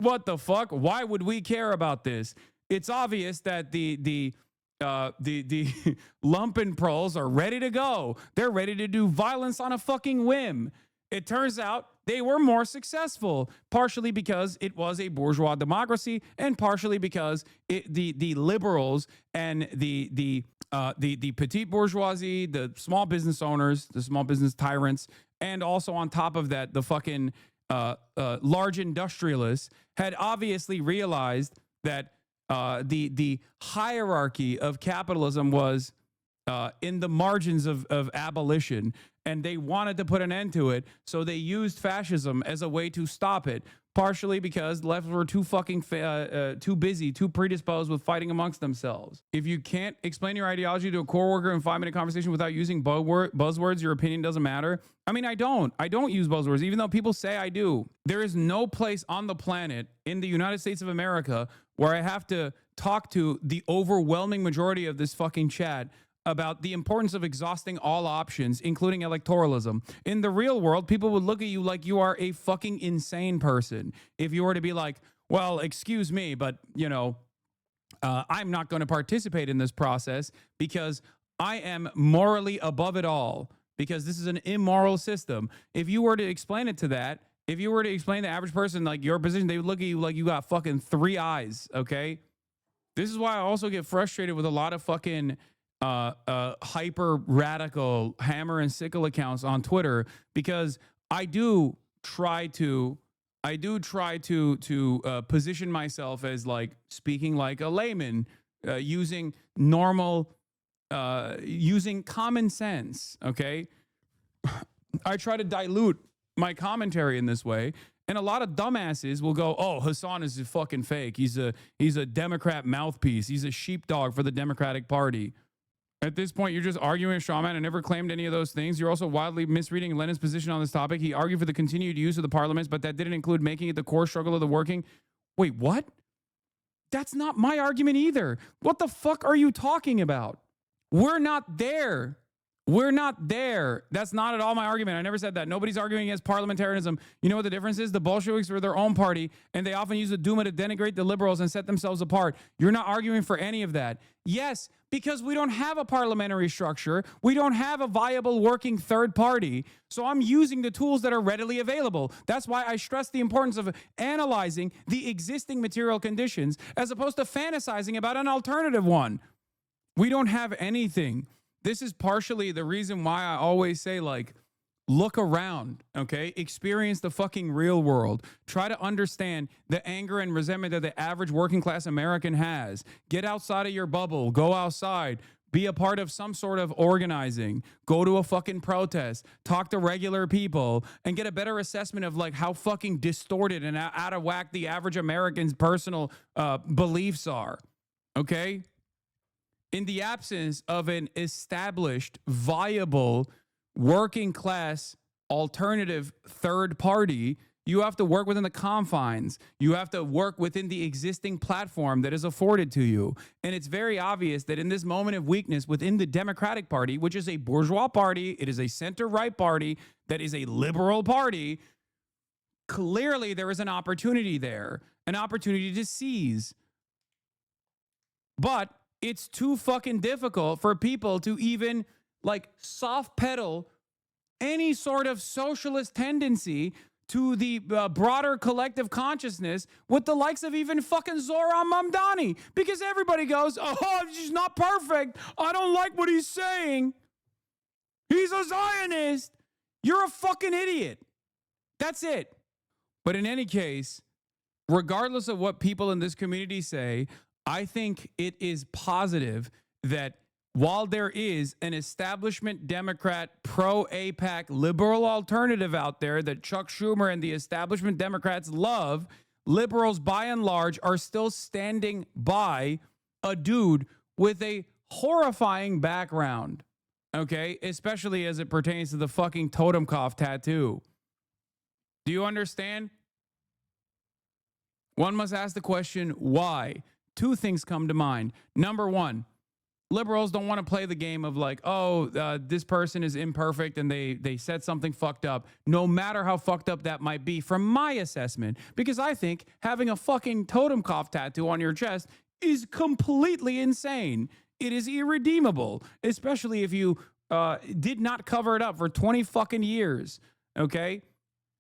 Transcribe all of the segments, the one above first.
What the fuck? Why would we care about this? It's obvious that the lumpen proles are ready to go. They're ready to do violence on a fucking whim. It turns out they were more successful, partially because it was a bourgeois democracy, and partially because the liberals and the petite bourgeoisie, the small business owners, the small business tyrants, and also on top of that, the fucking large industrialists had obviously realized that the hierarchy of capitalism was in the margins of abolition, and they wanted to put an end to it. So they used fascism as a way to stop it, partially because the left were too fucking too busy, too predisposed with fighting amongst themselves. If you can't explain your ideology to a coworker in a 5-minute conversation without using buzzwords, your opinion doesn't matter. I mean, I don't use buzzwords, even though people say I do. There is no place on the planet in the United States of America where I have to talk to the overwhelming majority of this fucking chat about the importance of exhausting all options, including electoralism. In the real world, people would look at you like you are a fucking insane person. If you were to be like, well, excuse me, but, you know, I'm not going to participate in this process because I am morally above it all, because this is an immoral system. If you were to explain it to that, if you were to explain to the average person like your position, they would look at you like you got fucking 3 eyes, okay? This is why I also get frustrated with a lot of fucking hyper radical hammer and sickle accounts on Twitter, because I do try to position myself as like speaking like a layman, using common sense. Okay, I try to dilute my commentary in this way. And a lot of dumbasses will go, oh, Hasan is fucking fake. He's a Democrat mouthpiece. He's a sheepdog for the Democratic Party. At this point, you're just arguing with Shawman and never claimed any of those things. You're also wildly misreading Lenin's position on this topic. He argued for the continued use of the parliaments, but that didn't include making it the core struggle of the working. Wait, what? That's not my argument either. What the fuck are you talking about? We're not there. We're not there. That's not at all my argument. I never said that. Nobody's arguing against parliamentarianism. You know what the difference is? The Bolsheviks were their own party, and they often use the Duma to denigrate the liberals and set themselves apart. You're not arguing for any of that. Yes, because we don't have a parliamentary structure. We don't have a viable working third party. So I'm using the tools that are readily available. That's why I stress the importance of analyzing the existing material conditions as opposed to fantasizing about an alternative one. We don't have anything. This is partially the reason why I always say, like, look around, okay? Experience the fucking real world. Try to understand the anger and resentment that the average working class American has. Get outside of your bubble. Go outside. Be a part of some sort of organizing. Go to a fucking protest. Talk to regular people and get a better assessment of like how fucking distorted and out of whack the average American's personal beliefs are, okay? In the absence of an established, viable, working class alternative third party, you have to work within the confines. You have to work within the existing platform that is afforded to you. And it's very obvious that in this moment of weakness within the Democratic Party, which is a bourgeois party, it is a center-right party, that is a liberal party, clearly there is an opportunity there, an opportunity to seize. But it's too fucking difficult for people to even like soft pedal any sort of socialist tendency to the broader collective consciousness with the likes of even fucking Zoran Mamdani, because everybody goes, oh, he's not perfect. I don't like what he's saying. He's a Zionist. You're a fucking idiot. That's it. But in any case, regardless of what people in this community say, I think it is positive that while there is an establishment Democrat pro-AIPAC liberal alternative out there that Chuck Schumer and the establishment Democrats love, liberals by and large are still standing by a dude with a horrifying background, okay? Especially as it pertains to the fucking Totenkopf tattoo. Do you understand? One must ask the question, why? Two things come to mind. Number one, liberals don't want to play the game of like, oh, this person is imperfect and they said something fucked up, no matter how fucked up that might be from my assessment. Because I think having a fucking Totenkopf tattoo on your chest is completely insane. It is irredeemable, especially if you did not cover it up for 20 fucking years. Okay?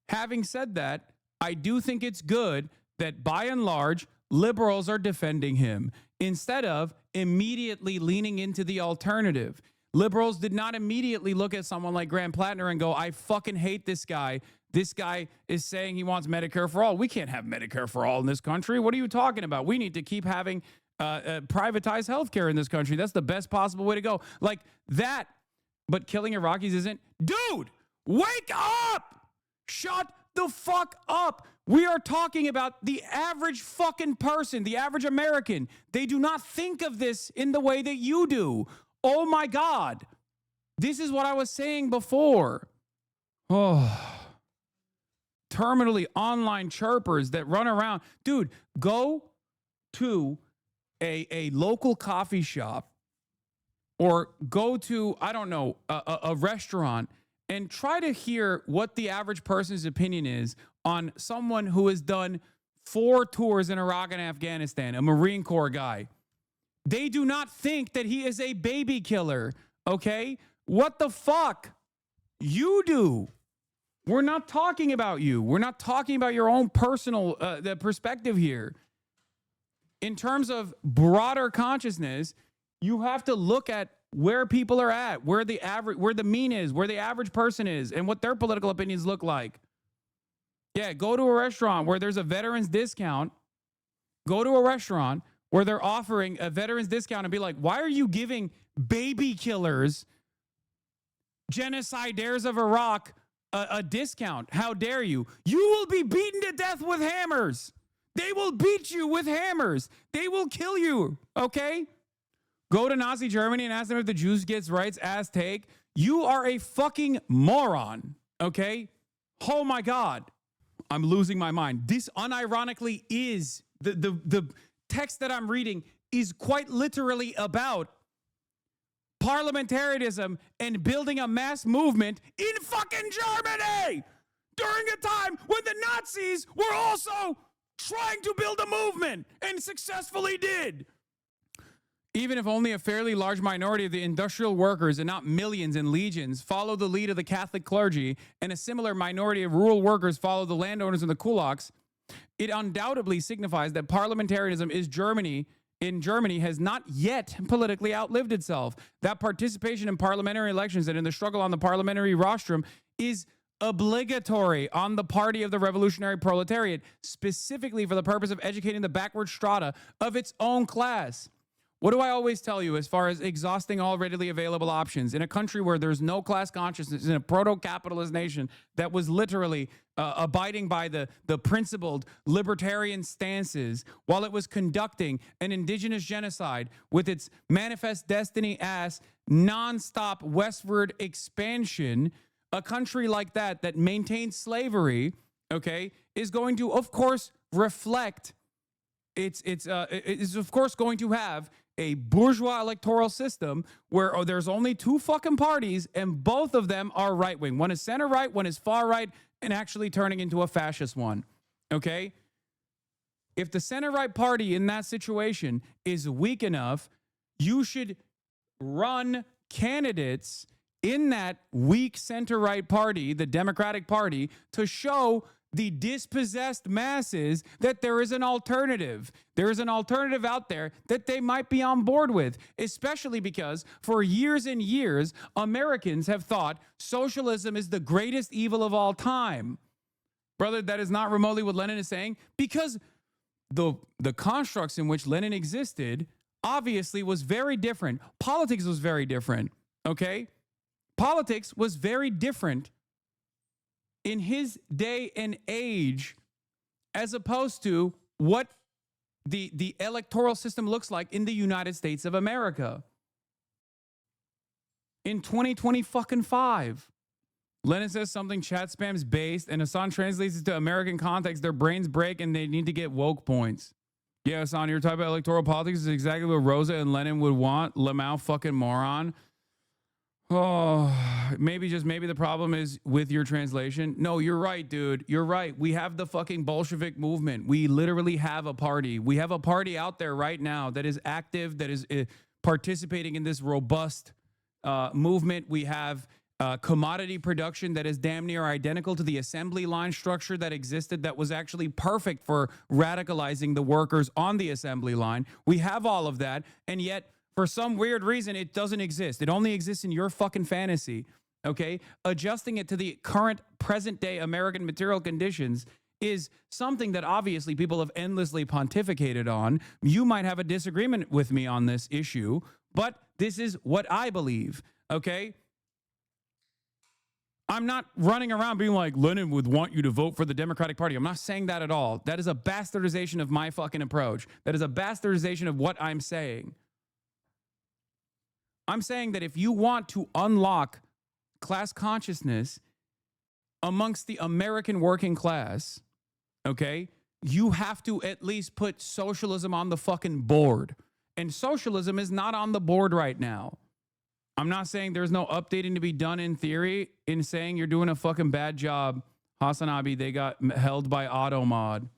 Having said that, I do think it's good that by and large, liberals are defending him instead of immediately leaning into the alternative. Liberals did not immediately look at someone like Graham Platner and go, I fucking hate this guy. This guy is saying he wants Medicare for all. We can't have Medicare for all in this country. What are you talking about? We need to keep having privatized healthcare in this country. That's the best possible way to go. Like that. But killing Iraqis isn't. Dude, wake up! Shut the fuck up. We are talking about the average fucking person, the average American. They do not think of this in the way that you do. Oh my God. This is what I was saying before. Oh. Terminally online chirpers that run around. Dude, go to a local coffee shop or go to, I don't know, a restaurant and try to hear what the average person's opinion is on someone who has done 4 tours in Iraq and Afghanistan, a Marine Corps guy. They do not think that he is a baby killer, okay? What the fuck? You do. We're not talking about you. We're not talking about your own personal perspective here. In terms of broader consciousness, you have to look at where people are at, where the mean is, where the average person is, and what their political opinions look like. Yeah, go to a restaurant where there's a veterans discount. Go to a restaurant where they're offering a veterans discount and be like, why are you giving baby killers, genocidaires of Iraq, a discount? How dare you? You will be beaten to death with hammers. They will beat you with hammers. They will kill you, okay? Go to Nazi Germany and ask them if the Jews gets rights, ass take. You are a fucking moron, okay? Oh my God. I'm losing my mind. This unironically is, the text that I'm reading is quite literally about parliamentarianism and building a mass movement in fucking Germany during a time when the Nazis were also trying to build a movement and successfully did. Even if only a fairly large minority of the industrial workers and not millions and legions follow the lead of the Catholic clergy and a similar minority of rural workers follow the landowners and the kulaks, it undoubtedly signifies that parliamentarianism in Germany has not yet politically outlived itself. That participation in parliamentary elections and in the struggle on the parliamentary rostrum is obligatory on the party of the revolutionary proletariat, specifically for the purpose of educating the backward strata of its own class. What do I always tell you as far as exhausting all readily available options in a country where there's no class consciousness, in a proto-capitalist nation that was literally abiding by the principled libertarian stances while it was conducting an indigenous genocide with its manifest destiny ass nonstop westward expansion? A country like that maintains slavery, okay, is going to, of course, reflect it's of course going to have a bourgeois electoral system where there's only 2 fucking parties and both of them are right wing. One is center right, one is far right, and actually turning into a fascist one. Okay? If the center right party in that situation is weak enough, you should run candidates in that weak center right party, the Democratic Party, to show the dispossessed masses that there is an alternative. There is an alternative out there that they might be on board with, especially because for years and years, Americans have thought socialism is the greatest evil of all time. Brother, that is not remotely what Lenin is saying, because the constructs in which Lenin existed obviously was very different. Politics was very different, okay? Politics was very different in his day and age, as opposed to what the electoral system looks like in the United States of America. In 2025, Lenin says something chat spam's based, and Hasan translates it to American context. Their brains break and they need to get woke points. Yes, on your type of electoral politics is exactly what Rosa and Lenin would want. Lamau fucking moron. Oh, maybe the problem is with your translation. No, you're right, dude. You're right. We have the fucking Bolshevik movement. We literally have a party. We have a party out there right now that is active, that is participating in this robust movement. We have commodity production that is damn near identical to the assembly line structure that existed, that was actually perfect for radicalizing the workers on the assembly line. We have all of that, and yet for some weird reason, it doesn't exist. It only exists in your fucking fantasy, okay? Adjusting it to the current present-day American material conditions is something that obviously people have endlessly pontificated on. You might have a disagreement with me on this issue, but this is what I believe, okay? I'm not running around being like, Lenin would want you to vote for the Democratic Party. I'm not saying that at all. That is a bastardization of my fucking approach. That is a bastardization of what I'm saying. I'm saying that if you want to unlock class consciousness amongst the American working class, okay, you have to at least put socialism on the fucking board. And socialism is not on the board right now. I'm not saying there's no updating to be done in theory, in saying you're doing a fucking bad job. HasanAbi, they got held by AutoMod.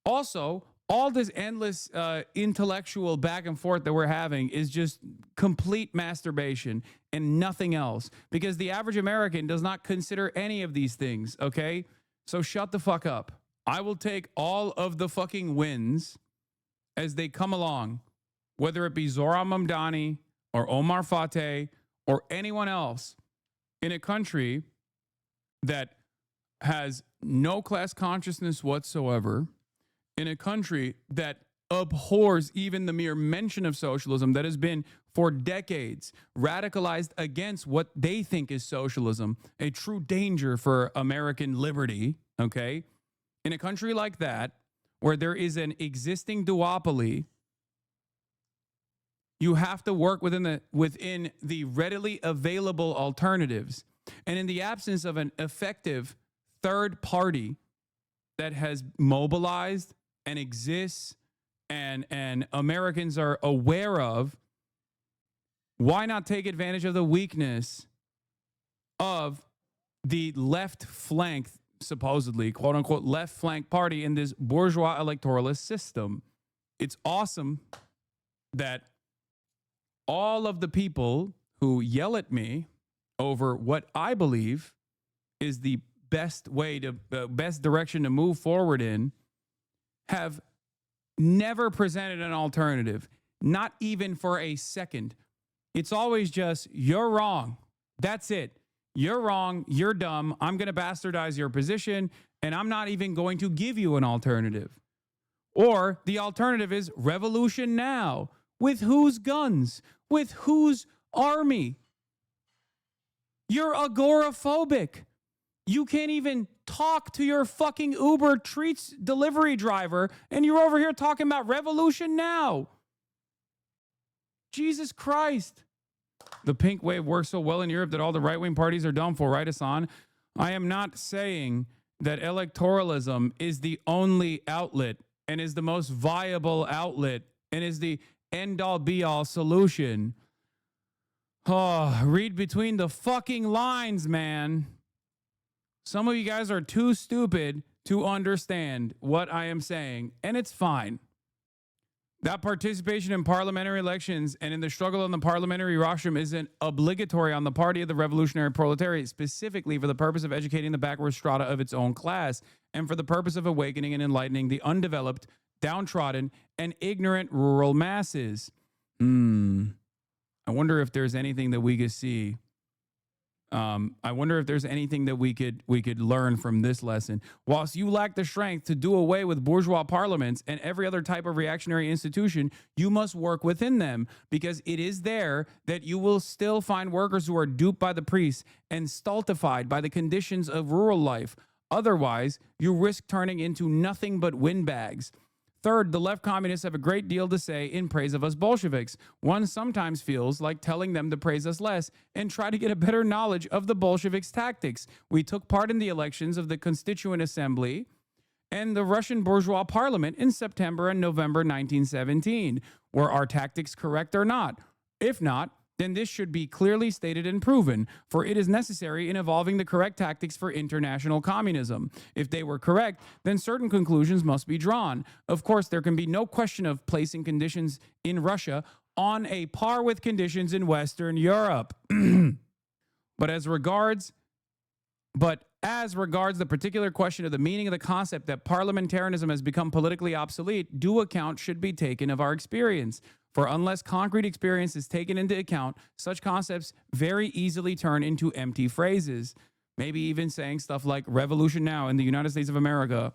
Also, all this endless intellectual back and forth that we're having is just complete masturbation and nothing else, because the average American does not consider any of these things, okay? So shut the fuck up. I will take all of the fucking wins as they come along, whether it be Zohran Mamdani or Omar Fateh or anyone else in a country that has no class consciousness whatsoever, in a country that abhors even the mere mention of socialism, that has been for decades radicalized against what they think is socialism, a true danger for American liberty, okay? In a country like that, where there is an existing duopoly, you have to work within the readily available alternatives. And in the absence of an effective third party that has mobilized and exists and Americans are aware of, why not take advantage of the weakness of the left flank, supposedly, quote unquote, left flank party in this bourgeois electoralist system? It's awesome that all of the people who yell at me over what I believe is the best way to, best direction to move forward in, have never presented an alternative, not even for a second. It's always just, you're wrong. That's it. You're wrong. You're dumb. I'm going to bastardize your position, and I'm not even going to give you an alternative. Or the alternative is revolution now. With whose guns? With whose army? You're agoraphobic. You can't even talk to your fucking Uber treats delivery driver, and you're over here talking about revolution now. Jesus Christ. The pink wave works so well in Europe that all the right-wing parties are done for, right, Hasan? I am not saying that electoralism is the only outlet and is the most viable outlet and is the end-all be-all solution. Oh, read between the fucking lines, man. Some of you guys are too stupid to understand what I am saying, and it's fine. That participation in parliamentary elections and in the struggle on the parliamentary rostrum isn't obligatory on the party of the revolutionary proletariat, specifically for the purpose of educating the backward strata of its own class and for the purpose of awakening and enlightening the undeveloped, downtrodden, and ignorant rural masses. I wonder if there's anything that we could see. I wonder if there's anything that we could learn from this lesson. Whilst you lack the strength to do away with bourgeois parliaments and every other type of reactionary institution, you must work within them, because it is there that you will still find workers who are duped by the priests and stultified by the conditions of rural life. Otherwise, you risk turning into nothing but windbags. Third, the left communists have a great deal to say in praise of us Bolsheviks. One sometimes feels like telling them to praise us less and try to get a better knowledge of the Bolsheviks' tactics. We took part in the elections of the Constituent Assembly and the Russian bourgeois parliament in September and November 1917. Were our tactics correct or not? If not, then this should be clearly stated and proven, for it is necessary in evolving the correct tactics for international communism. If they were correct, then certain conclusions must be drawn. Of course, there can be no question of placing conditions in Russia on a par with conditions in Western Europe. But as regards the particular question of the meaning of the concept that parliamentarism has become politically obsolete, due account should be taken of our experience. For unless concrete experience is taken into account, such concepts very easily turn into empty phrases. Maybe even saying stuff like revolution now in the United States of America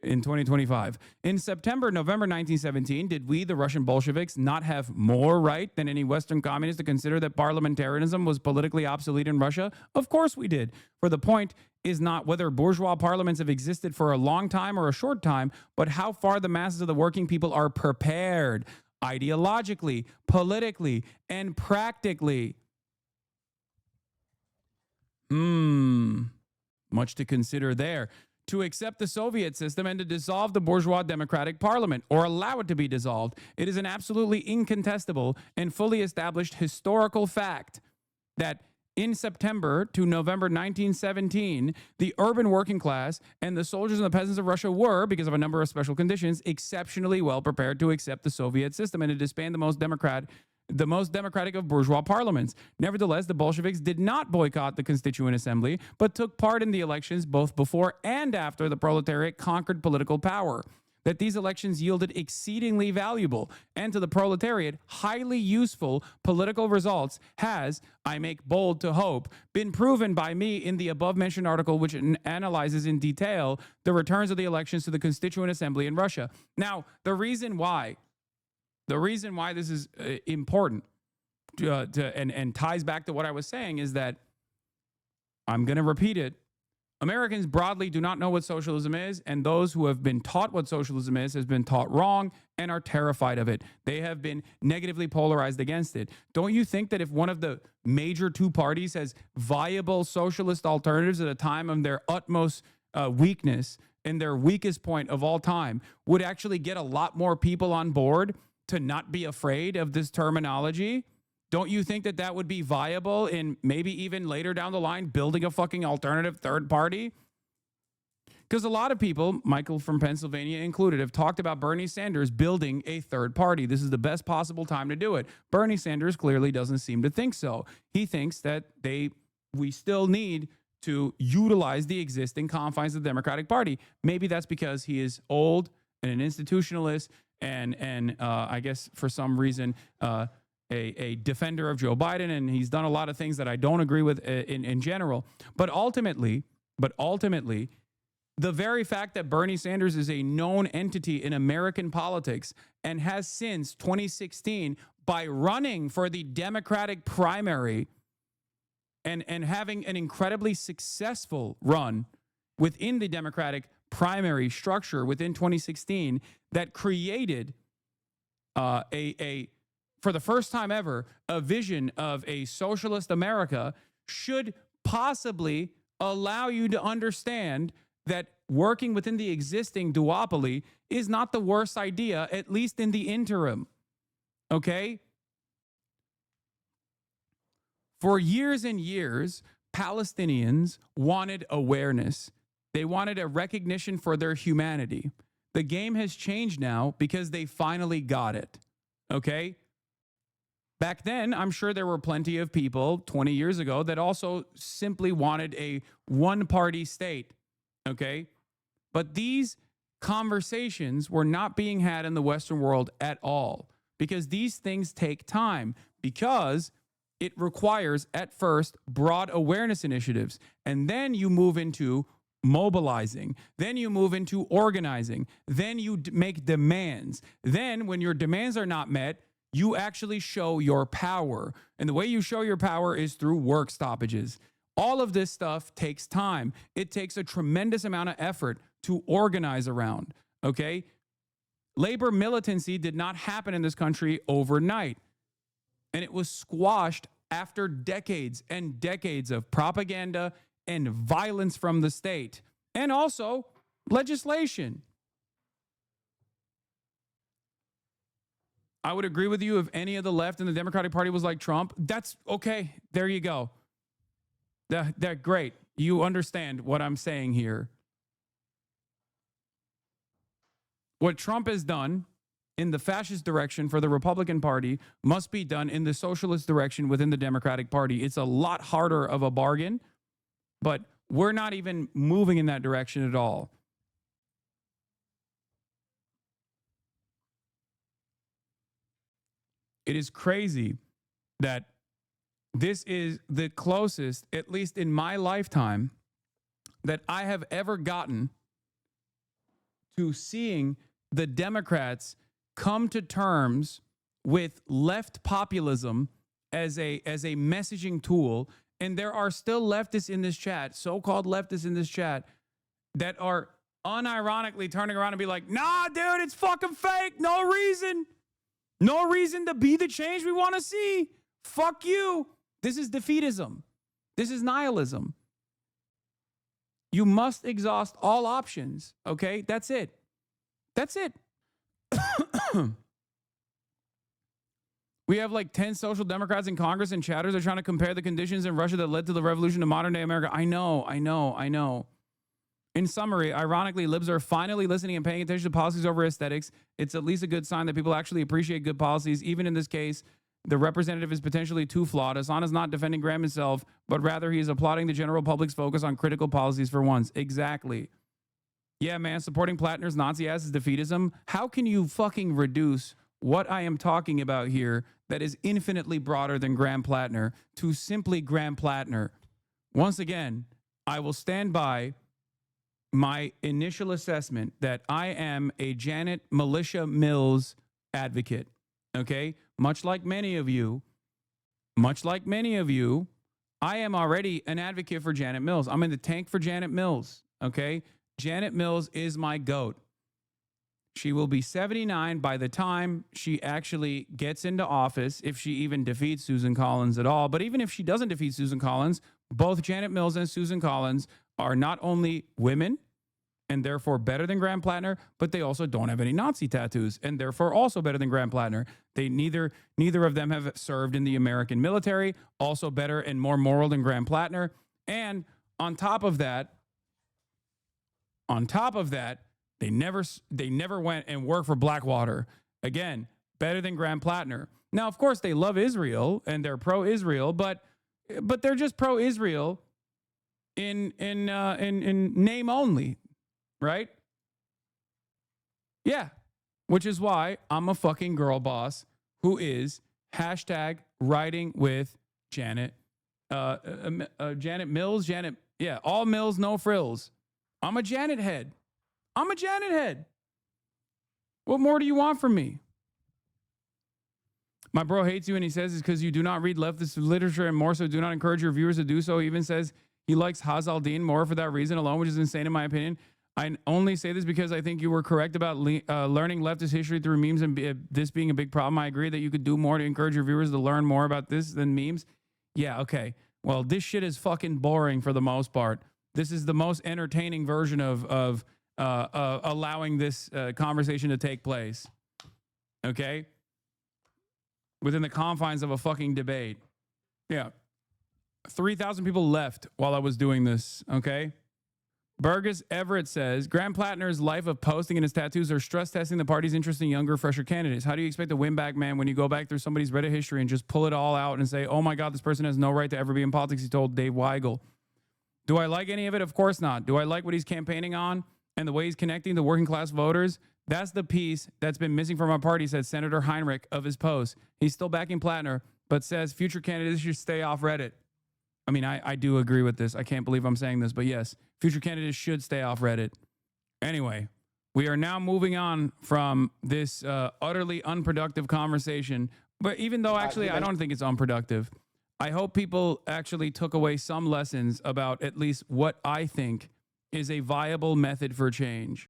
in 2025. In September, November 1917, did we, the Russian Bolsheviks, not have more right than any Western communist to consider that parliamentarism was politically obsolete in Russia? Of course we did. For the point is not whether bourgeois parliaments have existed for a long time or a short time, but how far the masses of the working people are prepared ideologically, politically, and practically. Much to consider there. To accept the Soviet system and to dissolve the bourgeois democratic parliament or allow it to be dissolved, it is an absolutely incontestable and fully established historical fact that in September to November 1917, the urban working class and the soldiers and the peasants of Russia were, because of a number of special conditions, exceptionally well prepared to accept the Soviet system and to disband the most democratic of bourgeois parliaments. Nevertheless, the Bolsheviks did not boycott the Constituent Assembly, but took part in the elections both before and after the proletariat conquered political power. That these elections yielded exceedingly valuable and to the proletariat highly useful political results has, I make bold to hope, been proven by me in the above-mentioned article, which analyzes in detail the returns of the elections to the Constituent Assembly in Russia. Now, the reason why this is important and ties back to what I was saying is that, I'm going to repeat it, Americans broadly do not know what socialism is, and those who have been taught what socialism is has been taught wrong and are terrified of it. They have been negatively polarized against it. Don't you think that if one of the major two parties has viable socialist alternatives at a time of their utmost weakness and their weakest point of all time would actually get a lot more people on board to not be afraid of this terminology? Don't you think that that would be viable in maybe even later down the line building a fucking alternative third party? Because a lot of people, Michael from Pennsylvania included, have talked about Bernie Sanders building a third party. This is the best possible time to do it. Bernie Sanders clearly doesn't seem to think so. He thinks that we still need to utilize the existing confines of the Democratic Party. Maybe that's because he is old and an institutionalist and I guess for some reason a defender of Joe Biden, and he's done a lot of things that I don't agree with in general. But ultimately, the very fact that Bernie Sanders is a known entity in American politics and has since 2016, by running for the Democratic primary and having an incredibly successful run within the Democratic primary structure within 2016, that created for the first time ever, a vision of a socialist America, should possibly allow you to understand that working within the existing duopoly is not the worst idea, at least in the interim. Okay? For years and years, Palestinians wanted awareness. They wanted a recognition for their humanity. The game has changed now because they finally got it. Okay? Back then, I'm sure there were plenty of people 20 years ago that also simply wanted a one-party state, okay? But these conversations were not being had in the Western world at all because these things take time, because it requires, at first, broad awareness initiatives, and then you move into mobilizing, then you move into organizing, then you make demands. Then, when your demands are not met, you actually show your power. And the way you show your power is through work stoppages. All of this stuff takes time. It takes a tremendous amount of effort to organize around, okay? Labor militancy did not happen in this country overnight. And it was squashed after decades and decades of propaganda and violence from the state. And also legislation. I would agree with you if any of the left in the Democratic Party was like Trump. That's okay. There you go. That great. You understand what I'm saying here. What Trump has done in the fascist direction for the Republican Party must be done in the socialist direction within the Democratic Party. It's a lot harder of a bargain, but we're not even moving in that direction at all. It is crazy that this is the closest, at least in my lifetime, that I have ever gotten to seeing the Democrats come to terms with left populism as a messaging tool. And there are still leftists in this chat, so-called leftists in this chat, that are unironically turning around and be like, nah, dude, it's fucking fake. No reason. No reason to be the change we want to see. Fuck you. This is defeatism. This is nihilism. You must exhaust all options. Okay? That's it. That's it. We have like 10 social democrats in Congress, and chatters are trying to compare the conditions in Russia that led to the revolution to modern day America. I know. In summary, ironically, libs are finally listening and paying attention to policies over aesthetics. It's at least a good sign that people actually appreciate good policies. Even in this case, the representative is potentially too flawed. Hasan is not defending Graham himself, but rather he is applauding the general public's focus on critical policies for once. Exactly. Yeah, man, supporting Platner's Nazi ass is defeatism. How can you fucking reduce what I am talking about here that is infinitely broader than Graham Platner to simply Graham Platner? Once again, I will stand by my initial assessment that I am a Janet Militia Mills advocate. Okay? Much like many of you, I am already an advocate for Janet Mills. I'm in the tank for Janet Mills. Okay? Janet Mills is my GOAT. She will be 79 by the time she actually gets into office, if she even defeats Susan Collins at all. But even if she doesn't defeat Susan Collins, both Janet Mills and Susan Collins are not only women and therefore better than Graham Platner, but they also don't have any Nazi tattoos and therefore also better than Graham Platner. They neither of them have served in the American military, also better and more moral than Graham Platner. And on top of that, they never went and worked for Blackwater. Again, better than Graham Platner. Now, of course, they love Israel and they're pro-Israel, but they're just pro-Israel in name only, right? Yeah, which is why I'm a fucking girl boss who is hashtag riding with Janet, Janet Mills, all Mills, no frills. I'm a Janet head. What more do you want from me? My bro hates you, and he says it's because you do not read leftist literature and more so do not encourage your viewers to do so. He even says he likes Hazaldin more for that reason alone, which is insane in my opinion. I only say this because I think you were correct about learning leftist history through memes and this being a big problem. I agree that you could do more to encourage your viewers to learn more about this than memes. Yeah, okay. Well, this shit is fucking boring for the most part. This is the most entertaining version of allowing this conversation to take place. Okay? Within the confines of a fucking debate. Yeah. 3,000 people left while I was doing this. Okay? Burgess Everett says, Graham Platner's life of posting and his tattoos are stress testing the party's interest in younger, fresher candidates. How do you expect to win back, man, when you go back through somebody's Reddit history and just pull it all out and say, oh my God, this person has no right to ever be in politics, he told Dave Weigel. Do I like any of it? Of course not. Do I like what he's campaigning on and the way he's connecting the working class voters? That's the piece that's been missing from our party, said Senator Heinrich of his post. He's still backing Platner, but says future candidates should stay off Reddit. I mean, I do agree with this. I can't believe I'm saying this, but yes, future candidates should stay off Reddit. Anyway, we are now moving on from this utterly unproductive conversation. But even though actually I don't think it's unproductive, I hope people actually took away some lessons about at least what I think is a viable method for change.